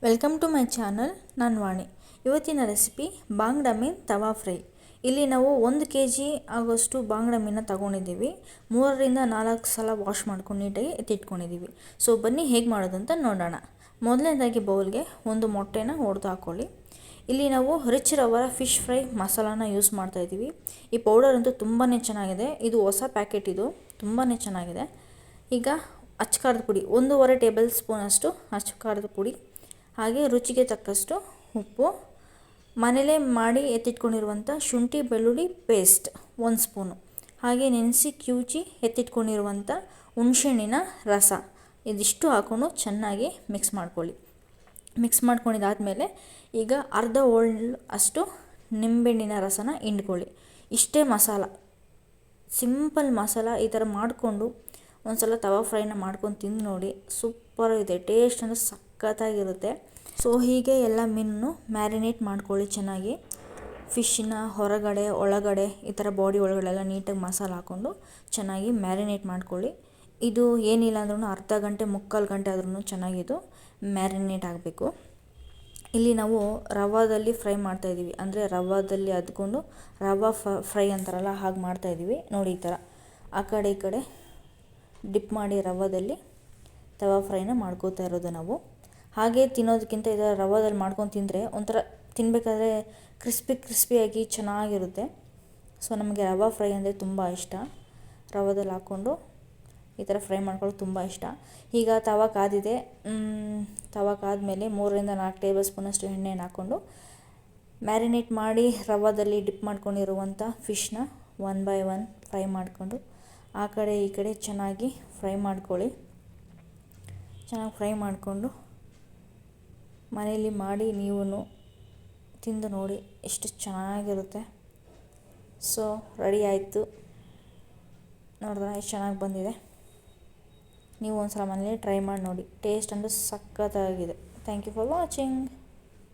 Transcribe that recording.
Welcome to my channel. ನಾನು ವಾಣಿ. ಇವತ್ತಿನ recipe ಬಾಂಗ್ಡಾ ಮೀನು ತವಾ ಫ್ರೈ. ಇಲ್ಲಿ ನಾವು 1 kg ಆಗೋಷ್ಟು ಬಾಂಗ್ಡಾ ಮೀನ ತೊಗೊಂಡಿದ್ದೀವಿ. 3ರಿಂದ 4 ಸಲ ವಾಶ್ ಮಾಡ್ಕೊಂಡು ನೀಟಾಗಿ ಎತ್ತಿಟ್ಕೊಂಡಿದ್ದೀವಿ. ಸೊ ಬನ್ನಿ ಹೇಗೆ ಮಾಡೋದಂತ ನೋಡೋಣ. ಮೊದಲನೇದಾಗಿ ಬೌಲ್ಗೆ ಒಂದು ಮೊಟ್ಟೆನ ಒಡೆದು ಹಾಕ್ಕೊಳ್ಳಿ. ಇಲ್ಲಿ ನಾವು ರಿಚ್ ರವರ ಫಿಶ್ ಫ್ರೈ ಮಸಾಲಾನ ಯೂಸ್ ಮಾಡ್ತಾಯಿದ್ದೀವಿ. ಈ ಪೌಡರ್ ಅಂತೂ ತುಂಬಾ ಚೆನ್ನಾಗಿದೆ. ಇದು ಹೊಸ ಪ್ಯಾಕೆಟ್, ಇದು ತುಂಬಾ ಚೆನ್ನಾಗಿದೆ. ಈಗ ಅಚ್ಚಕಾರದ ಪುಡಿ 1.5 ಟೇಬಲ್ ಸ್ಪೂನ್ ಅಷ್ಟು ಅಚ್ಚಕಾರದ ಪುಡಿ, ಹಾಗೆ ರುಚಿಗೆ ತಕ್ಕಷ್ಟು ಉಪ್ಪು, ಮನೇಲೇ ಮಾಡಿ ಎತ್ತಿಟ್ಕೊಂಡಿರುವಂಥ ಶುಂಠಿ ಬೆಳ್ಳುಳ್ಳಿ ಪೇಸ್ಟ್ 1 ಸ್ಪೂನು, ಹಾಗೆ ನೆನೆಸಿ ಕಿವುಚಿ ಎತ್ತಿಟ್ಕೊಂಡಿರುವಂಥ ಹುಣಸೆಹಣ್ಣಿನ ರಸ, ಇದಿಷ್ಟು ಹಾಕ್ಕೊಂಡು ಚೆನ್ನಾಗಿ ಮಿಕ್ಸ್ ಮಾಡ್ಕೊಳ್ಳಿ. ಮಿಕ್ಸ್ ಮಾಡ್ಕೊಂಡಿದ್ದಾದಮೇಲೆ ಈಗ ಅರ್ಧ ಅಷ್ಟು ನಿಂಬೆಹಣ್ಣಿನ ರಸನ ಹಿಂಡ್ಕೊಳ್ಳಿ. ಇಷ್ಟೇ ಮಸಾಲ, ಸಿಂಪಲ್ ಮಸಾಲ. ಈ ಥರ ಮಾಡಿಕೊಂಡು ಒಂದು ಸಲ ತವಾ ಫ್ರೈನ ಮಾಡ್ಕೊಂಡು ತಿಂದು ನೋಡಿ, ಸೂಪರಾಗಿದೆ. ಟೇಸ್ಟ್ ಅಂದರೆ ಸಖತ್ತಾಗಿರುತ್ತೆ. ಸೊ ಹೀಗೆ ಎಲ್ಲ ಮೀನನ್ನು ಮ್ಯಾರಿನೇಟ್ ಮಾಡ್ಕೊಳ್ಳಿ ಚೆನ್ನಾಗಿ. ಫಿಶ್ಶಿನ ಹೊರಗಡೆ ಒಳಗಡೆ ಈ ಥರ ಬಾಡಿ ಒಳಗಡೆ ನೀಟಾಗಿ ಮಸಾಲ ಹಾಕ್ಕೊಂಡು ಚೆನ್ನಾಗಿ ಮ್ಯಾರಿನೇಟ್ ಮಾಡ್ಕೊಳ್ಳಿ. ಇದು ಏನಿಲ್ಲ ಅಂದ್ರೂ ಅರ್ಧ ಗಂಟೆ ಮುಕ್ಕಾಲು ಗಂಟೆ ಆದ್ರೂ ಚೆನ್ನಾಗಿದು ಮ್ಯಾರಿನೇಟ್ ಆಗಬೇಕು. ಇಲ್ಲಿ ನಾವು ರವಾದಲ್ಲಿ ಫ್ರೈ ಮಾಡ್ತಾಯಿದ್ದೀವಿ, ಅಂದರೆ ರವಾದಲ್ಲಿ ಅದ್ಕೊಂಡು ರವಾ ಫ್ರೈ ಅಂತಾರಲ್ಲ ಹಾಗೆ ಮಾಡ್ತಾಯಿದ್ದೀವಿ ನೋಡಿ. ಈ ಥರ ಆ ಕಡೆ ಈ ಕಡೆ ಡಿಪ್ ಮಾಡಿ ರವಾದಲ್ಲಿ ತವಾ ಫ್ರೈನ ಮಾಡ್ಕೋತಾ ಇರೋದು ನಾವು. ಹಾಗೆ ತಿನ್ನೋದಕ್ಕಿಂತ ಇದರ ರವಾದಲ್ಲಿ ಮಾಡ್ಕೊಂಡು ತಿಂದರೆ ಒಂಥರ ತಿನ್ನಬೇಕಾದ್ರೆ ಕ್ರಿಸ್ಪಿಯಾಗಿ ಚೆನ್ನಾಗಿರುತ್ತೆ. ಸೊ ನಮಗೆ ರವಾ ಫ್ರೈ ಅಂದರೆ ತುಂಬ ಇಷ್ಟ. ರವಾದಲ್ಲಿ ಹಾಕ್ಕೊಂಡು ಈ ಥರ ಫ್ರೈ ಮಾಡ್ಕೊಳ್ಳೋದು ತುಂಬ ಇಷ್ಟ. ಈಗ ತವಾ ಕಾದಿದೆ. ತವಾ ಕಾದ್ಮೇಲೆ 3ರಿಂದ 4 ಟೇಬಲ್ ಸ್ಪೂನಷ್ಟು ಎಣ್ಣೆನ ಹಾಕ್ಕೊಂಡು ಮ್ಯಾರಿನೇಟ್ ಮಾಡಿ ರವಾದಲ್ಲಿ ಡಿಪ್ ಮಾಡ್ಕೊಂಡಿರುವಂಥ ಫಿಶ್ನ 1 by 1 ಫ್ರೈ ಮಾಡಿಕೊಂಡು ಆ ಕಡೆ ಈ ಕಡೆ ಚೆನ್ನಾಗಿ ಫ್ರೈ ಮಾಡ್ಕೊಳ್ಳಿ. ಚೆನ್ನಾಗಿ ಫ್ರೈ ಮಾಡಿಕೊಂಡು ಮನೆಯಲ್ಲಿ ಮಾಡಿ ನೀವು ತಿಂದು ನೋಡಿ, ಎಷ್ಟು ಚೆನ್ನಾಗಿರುತ್ತೆ. ಸೊ ರೆಡಿ ಆಯಿತು, ನೋಡಿದ್ರೆ ಎಷ್ಟು ಚೆನ್ನಾಗಿ ಬಂದಿದೆ. ನೀವು ಒಂದು ಸಲ ಮನೇಲಿ ಟ್ರೈ ಮಾಡಿ ನೋಡಿ, ಟೇಸ್ಟ್ ಅಂದರೆ ಸಖತ್ತಾಗಿದೆ. Thank you for watching.